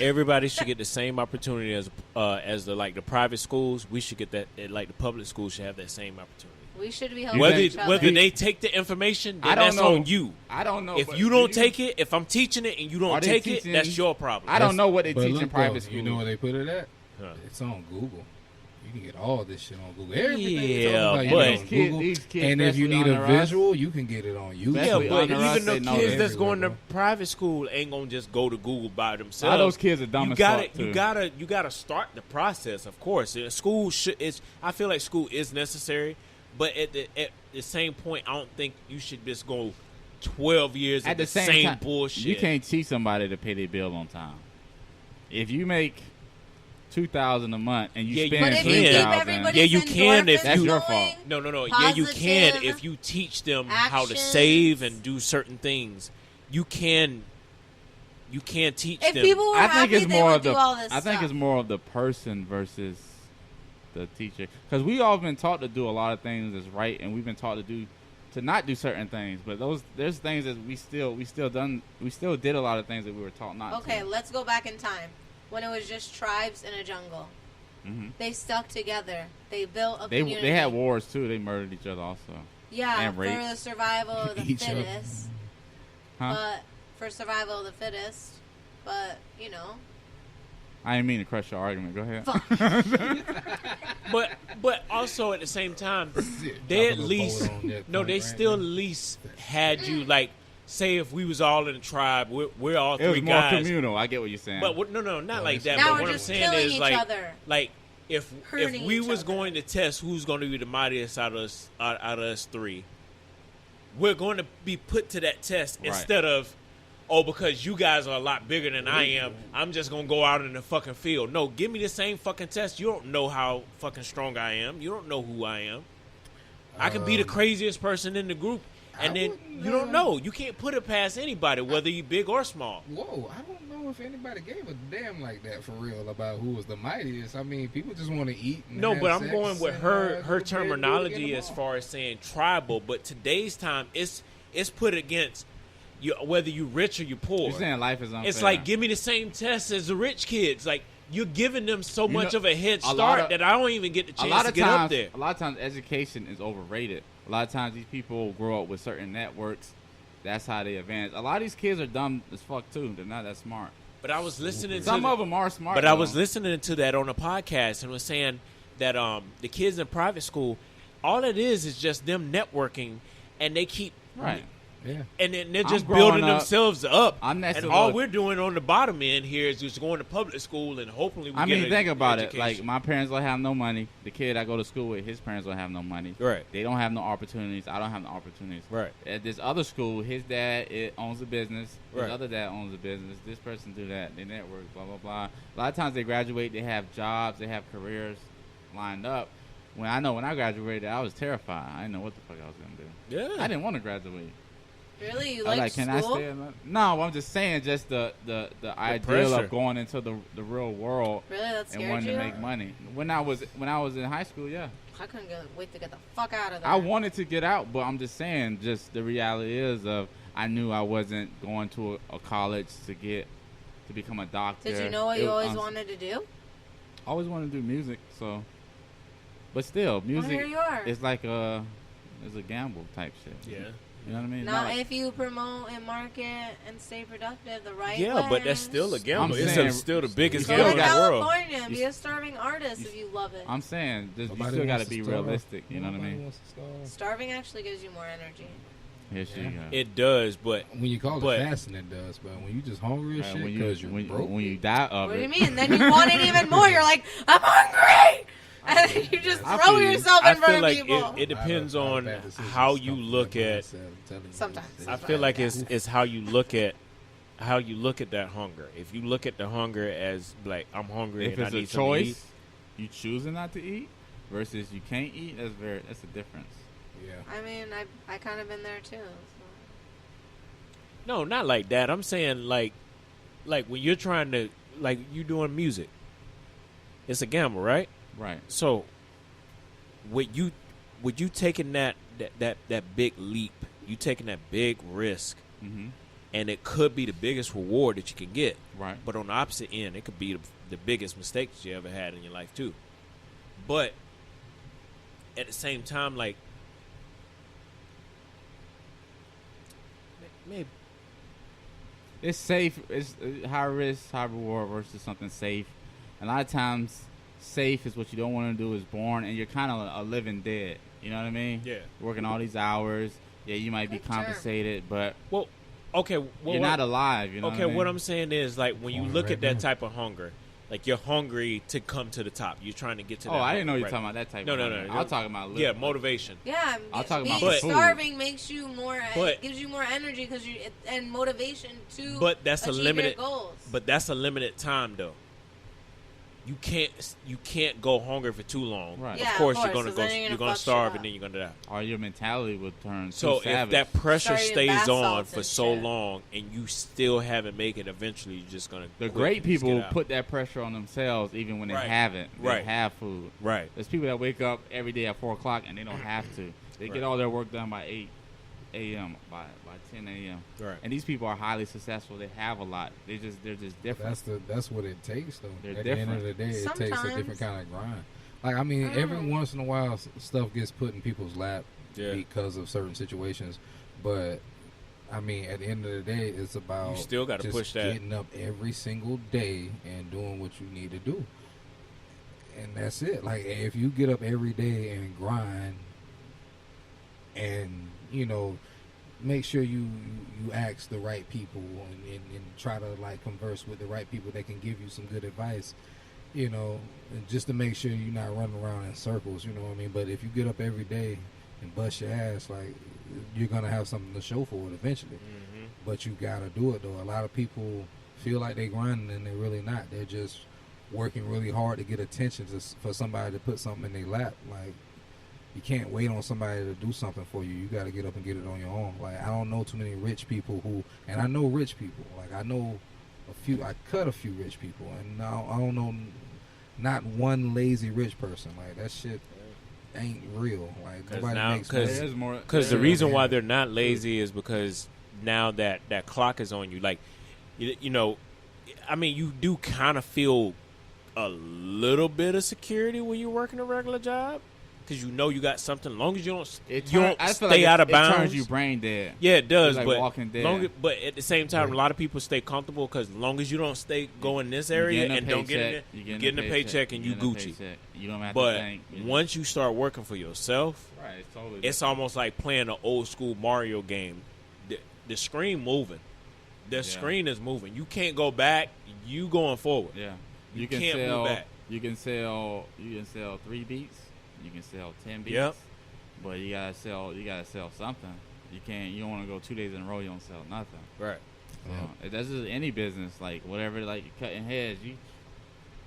everybody should get the same opportunity as the private schools. We should get that like the public schools should have that same opportunity. We should be helping each other. Whether they take the information, then that's on you. I don't know. If you don't take it, if I'm teaching it and you don't take it, that's your problem. I don't know what they teach in private school. You know where they put it at? Huh. It's on Google. You can get all this shit on Google. Everything but these kids, and if you need a visual, you can get it on YouTube. Yeah, but even the kids that's going to private school ain't gonna just go to Google by themselves. All those kids are dumb as fuck too. You gotta start the process. Of course, school I feel like school is necessary, but at the same point, I don't think you should just go 12 years at the same time, bullshit. You can't teach somebody to pay their bill on time. If you make $2,000 a month and you spend $3,000. Yeah, you can if that's your fault. No. Yeah, you can if you teach them how to save and do certain things. You can teach them. People were happy, they would do all this stuff. I think it's more of the person versus the teacher, because we all been taught to do a lot of things that's right, and we've been taught to not do certain things. But there's things that we still did a lot of things that we were taught not to. Okay, let's go back in time. When it was just tribes in a jungle. Mm-hmm. They stuck together. They built a community. They had wars, too. They murdered each other also. Yeah, and for the survival of the fittest. But for survival of the fittest. But, you know. I didn't mean to crush your argument. Go ahead. But also at the same time, they still at least had you, like, say if we was all in a tribe, we're all three guys. It was more communal. I get what you're saying. But not like that. Now but what I'm saying is like if we was going to test who's going to be the mightiest out of us three, we're going to be put to that test instead of because you guys are a lot bigger than I am, I'm just going to go out in the fucking field. No, give me the same fucking test. You don't know how fucking strong I am. You don't know who I am. I can be the craziest person in the group. And then you don't know. You can't put it past anybody, whether you big or small. Whoa, I don't know if anybody gave a damn like that for real about who was the mightiest. I mean, people just want to eat. No, but I'm going with her terminology as far as saying tribal. But today's time, it's put against you, whether you rich or you poor. You're saying life is unfair. It's like, give me the same test as the rich kids. Like, you're giving them so much of a head start that I don't even get the chance to get up there. A lot of times, education is overrated. A lot of times, these people grow up with certain networks. That's how they advance. A lot of these kids are dumb as fuck, too. They're not that smart. But I was listening Some of them are smart. But I was listening to that on a podcast and was saying that the kids in private school, all it is just them networking, and they keep... Right. Yeah. And then they're just building themselves up. And all we're doing on the bottom end here is just going to public school and hopefully we get think about education. it. Like, my parents don't have no money. The kid I go to school with, his parents don't have no money. Right. They don't have no opportunities. I don't have no opportunities. Right. At this other school, his dad owns a business. His right. other dad owns a business. This person do that. They network, blah, blah, blah. A lot of times they graduate, they have jobs, they have careers lined up. When I graduated, I was terrified. I didn't know what the fuck I was going to do. Yeah. I didn't want to graduate. Really? You like can school? I stay? No, I'm just saying, just the idea of going into the real world. Really, that scared and wanting you? to make money. When I was in high school, yeah. I couldn't wait to get the fuck out of there. I wanted to get out, but I'm just saying, just the reality is I knew I wasn't going to a college to become a doctor. Did you know what you always wanted to do? I always wanted to do music, so. But still, music. Well, here you are. It's like it's a gamble type shit. Yeah. You know what I mean? Not if you promote and market and stay productive the right way. Yeah, but that's still a gamble. It's still the biggest Go gamble to in the world. California and be a starving artist if you love it. I'm saying, you still got to be realistic. You know what I mean? Starving actually gives you more energy. Yes, it does, but when you call it fasting, it does. But when you just hungry as shit because you're broke, when you die of what it. What do you mean? Then you want it even more. You're like, I'm hungry. And you just throw yourself in front of people. It depends on how you look at. Sometimes I feel like it's how you look at that hunger. If you look at the hunger as like I'm hungry if and it's I need a choice, to eat, you choosing not to eat versus you can't eat. That's a difference. Yeah. I mean, I kind of been there too. So. No, not like that. I'm saying like when you're trying to you doing music, it's a gamble, right? Right. So, would you taking that big leap, you taking that big risk, mm-hmm. and it could be the biggest reward that you can get. Right. But on the opposite end, it could be the biggest mistake that you ever had in your life too. But at the same time, like, maybe it's safe. It's high risk, high reward versus something safe. A lot of times, safe is what you don't want to do. Is boring, and you're kind of a living dead. You know what I mean? Yeah. Working all these hours. Yeah, you might be compensated, but you're not alive. You know? Okay, what I mean? what I'm saying is, like, when you look at that type of hunger, like, you're hungry to come to the top. You're trying to get to. I didn't know you were talking about that type. No. I'm talking about motivation. Yeah, I'm talking about being food. starving makes you more. It gives you more energy and motivation to. But that's achieve a limited your goals. But that's a limited time, though. You can't go hungry for too long. Right. Yeah, of course you're gonna starve and then you're gonna die. Or your mentality will turn. So if savage. that pressure stays on for so long and you still haven't made it, eventually you're just gonna. The great people put that pressure on themselves even when they haven't. They have food. Right. There's people that wake up every day at 4:00 and they don't have to. They get all their work done by 8 a.m. by 10 a.m. Right. And these people are highly successful. They have a lot. They're just different. That's what it takes though. They're At different. the end of the day, it takes a different kind of grind. Like, I mean, every once in a while, stuff gets put in people's lap because of certain situations. But I mean, at the end of the day, it's about you still got to push that. Getting up every single day and doing what you need to do, and that's it. Like, if you get up every day and grind, and make sure you ask the right people and try to, like, converse with the right people that can give you some good advice, and just to make sure you're not running around in circles, you know what I mean? But if you get up every day and bust your ass, like, you're going to have something to show for it eventually. Mm-hmm. But you got to do it, though. A lot of people feel like they're grinding and they're really not. They're just working really hard to get attention for somebody to put something in their lap. Like, you can't wait on somebody to do something for you. You got to get up and get it on your own. Like, I don't know too many rich people and I know rich people. Like, I know I cut a few rich people, and I don't know not one lazy rich person. Like, that shit ain't real. Like, nobody makes money. Because the reason why they're not lazy is because now that clock is on you. Like, I mean, you do kind of feel a little bit of security when you're working a regular job. Because you got something. As long as you don't stay out of bounds. It turns you brain dead. Yeah, it does. Like but walking dead. But at the same time, a lot of people stay comfortable because as long as you don't stay go in this area and don't get in it, you're getting a paycheck and you Gucci. You don't have but to think. Once you start working for yourself, right, it's almost like playing an old school Mario game. The screen moving. The screen is moving. You can't go back. You going forward. Yeah. You can't move back. You can sell 3 beats. You can sell 10 beats. Yep. But you gotta sell something. You don't want to go 2 days in a row. You don't sell nothing. Right. So that's just any business. Like, whatever. Like, you're cutting heads.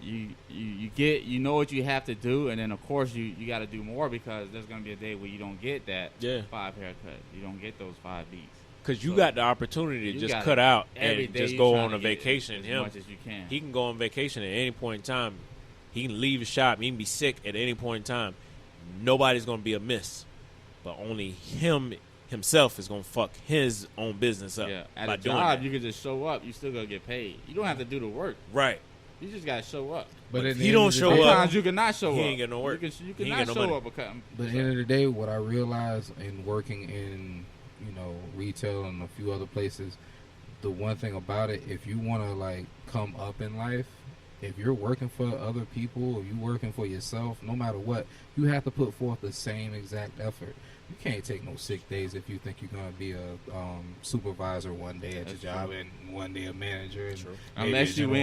You know what you have to do, and then of course you got to do more because there's gonna be a day where you don't get that 5 haircut. You don't get those 5 beats. Because you got the opportunity to just cut out and just go on a vacation. As much as you can. He can go on vacation at any point in time. He can leave his shop. He can be sick at any point in time. Nobody's going to be amiss. But only himself is going to fuck his own business up. Yeah. At by a doing job, that. you can just show up. You still going to get paid. You don't have to do the work. Right. You just got to show up. But if you don't show up, sometimes you cannot show up. He ain't getting no work. You cannot show up. But at the end of the day, what I realized in working in retail and a few other places, the one thing about it, if you want to, like, come up in life, if you're working for other people or you're working for yourself, no matter what, you have to put forth the same exact effort. You can't take no sick days if you think you're going to be a supervisor one day at your job and one day a manager. And unless you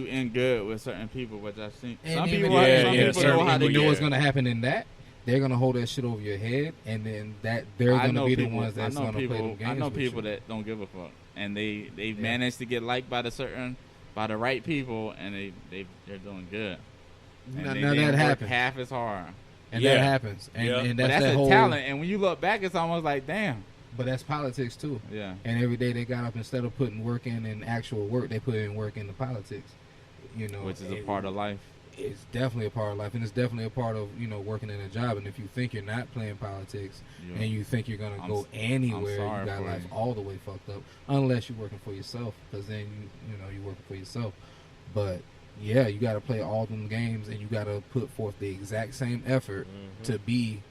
in good with certain people, which I've seen. Some people know how to know what's going to happen in that. They're going to hold that shit over your head, and then they're going to be the ones that's going to play them games. I know people that don't give a fuck, and they managed to get liked by the right people, and they're doing good. And now that happens half as hard, and that happens, and that's a talent. And when you look back, it's almost like, damn. But that's politics too. Yeah. And every day they got up, instead of putting work in actual work, they put in work into politics. Which is a part of life. it's definitely a part of life, and it's definitely a part of, you know, working in a job. And if you think you're not playing politics and you think you're going to go anywhere, you got life all the way fucked up, unless you're working for yourself, because then, you know, you're working for yourself. But, yeah, you got to play all them games, and you got to put forth the exact same effort to be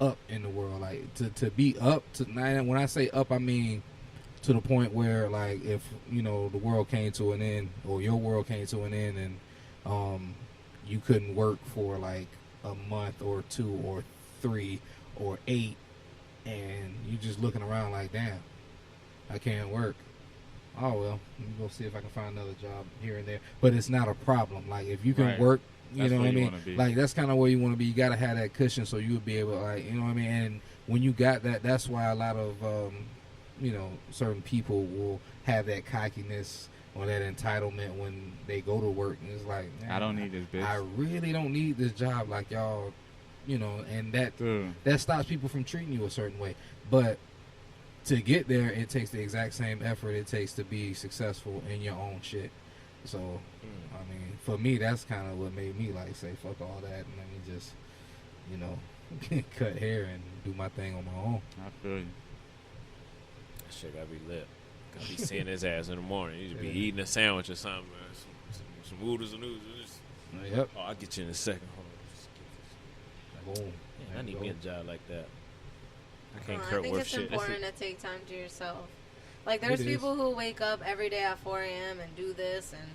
up in the world. Like, to be up, when I say up, I mean to the point where, like, if, you know, the world came to an end, or your world came to an end, and you couldn't work for like a month or 2 or 3 or 8, and you just looking around like, damn, I can't work. Oh well, let me go see if I can find another job here and there. But it's not a problem. Like, if you can work, you know what I mean? Like, that's kind of where you want to be. You got to have that cushion so you'll be able to, like, you know what I mean? And when you got that, that's why a lot of you know, certain people will have that cockiness or that entitlement when they go to work, and it's like, man, I don't need this bitch. I really don't need this job, like y'all, you know, and that stops people from treating you a certain way. But to get there, it takes the exact same effort it takes to be successful in your own shit. So, I mean, for me, that's kind of what made me like say, fuck all that, and let me just, you know, cut hair and do my thing on my own. I feel you. That shit gotta be lit. Gotta be seeing his ass in the morning. He should be eating a sandwich or something, man. Some oodles and oodles. Yep. Oh, I'll get you in a second. Hold on. Boom. Man, I need me a job like that. I can't I think it's important to take time to yourself. Like, there's people who wake up every day at 4 a.m. and do this and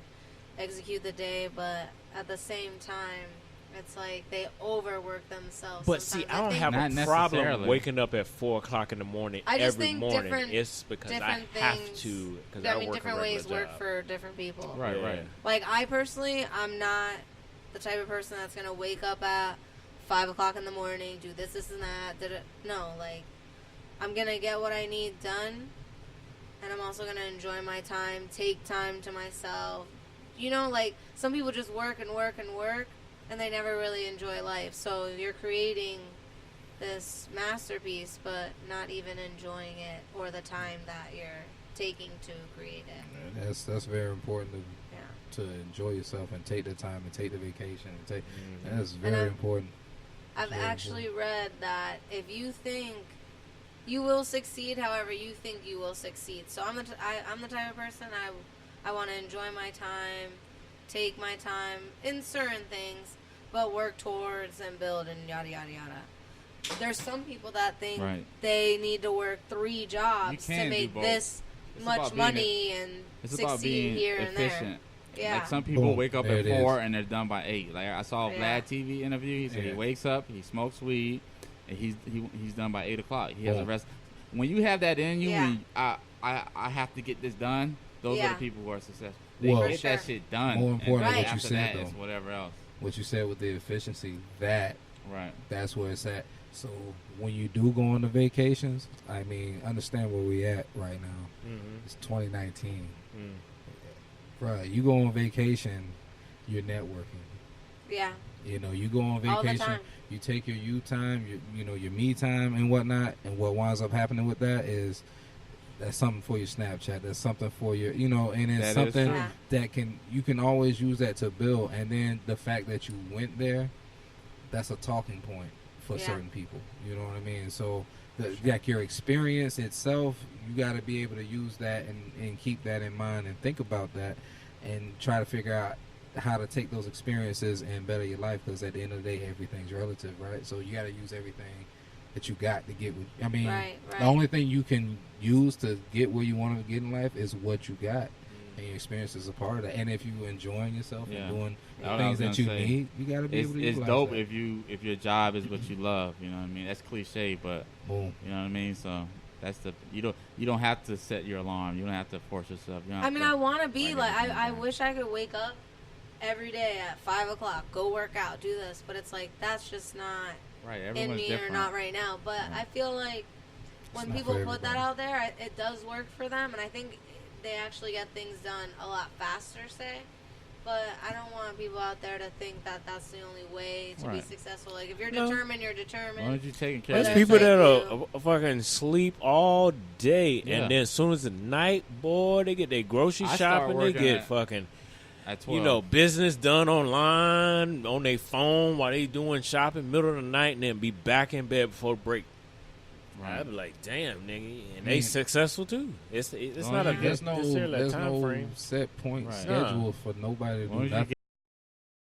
execute the day, but at the same time, it's like they overwork themselves. But see, I don't have a problem waking up at 4 o'clock in the morning every morning. It's because I have to. I mean, different ways work for different people. Right, right. Like, I personally, I'm not the type of person that's going to wake up at 5 o'clock in the morning, do this, and that. No, like, I'm going to get what I need done, and I'm also going to enjoy my time, take time to myself. You know, like, some people just work and work and work, and they never really enjoy life. So you're creating this masterpiece, but not even enjoying it or the time that you're taking to create it. Yeah, that's very important to enjoy yourself and take the time and take the vacation. And that's very important. I've actually read that if you think you will succeed, however you think you will succeed. So I'm the type of person I want to enjoy my time, take my time in certain things, but work towards and build and yada, yada, yada. There's some people that think they need to work 3 jobs to make this much money and succeed here and there. Yeah. Like, some people wake up at 4 and they're done by 8. Like, I saw a Vlad TV interview. He said he wakes up, he smokes weed, and he's done by 8 o'clock. He has a rest. When you have that in you, when I have to get this done, those are the people who are successful. They get that shit done. More important than what you after said, that, though. it's whatever else. What you said with the efficiency, that's where it's at. So when you do go on the vacations, I mean, understand where we at right now. It's 2019. Right, you go on vacation, you're networking. Yeah. You know, you go on vacation, you take your you time, your me time and whatnot, and what winds up happening with that is that's something for your Snapchat. That's something for your, and it's something that you can always use that to build. And then the fact that you went there, that's a talking point for certain people. You know what I mean? So, like, your experience itself, you got to be able to use that and keep that in mind and think about that and try to figure out how to take those experiences and better your life, because at the end of the day, everything's relative, right? So you got to use everything that you got to get. The only thing you can use to get where you want to get in life is what you got, and your experience is a part of that. And if you're enjoying yourself and doing things that you need, you got to be able to utilize it's dope that. if your job is what you love. You know what I mean? That's cliche, but boom. You know what I mean? So that's you don't have to set your alarm. You don't have to force yourself. I want to be like I wish I could wake up every day at 5 o'clock, go work out, do this, but it's like that's just not in me different. Or not right now. But I feel like when people put that out there, it does work for them, and I think they actually get things done a lot faster, but I don't want people out there to think that that's the only way to be successful. Like, if you're determined, you're determined. Why don't you take care of There's people that fucking sleep all day, and then as soon as the night, boy, they get their grocery shopping, they get fucking At 12. you know, business done online on their phone while they doing shopping middle of the night, and then be back in bed before break. Right. I'd be like, damn, nigga, and they successful too. It's not a there's necessarily a time no frame. set point Right. schedule for nobody to do nothing.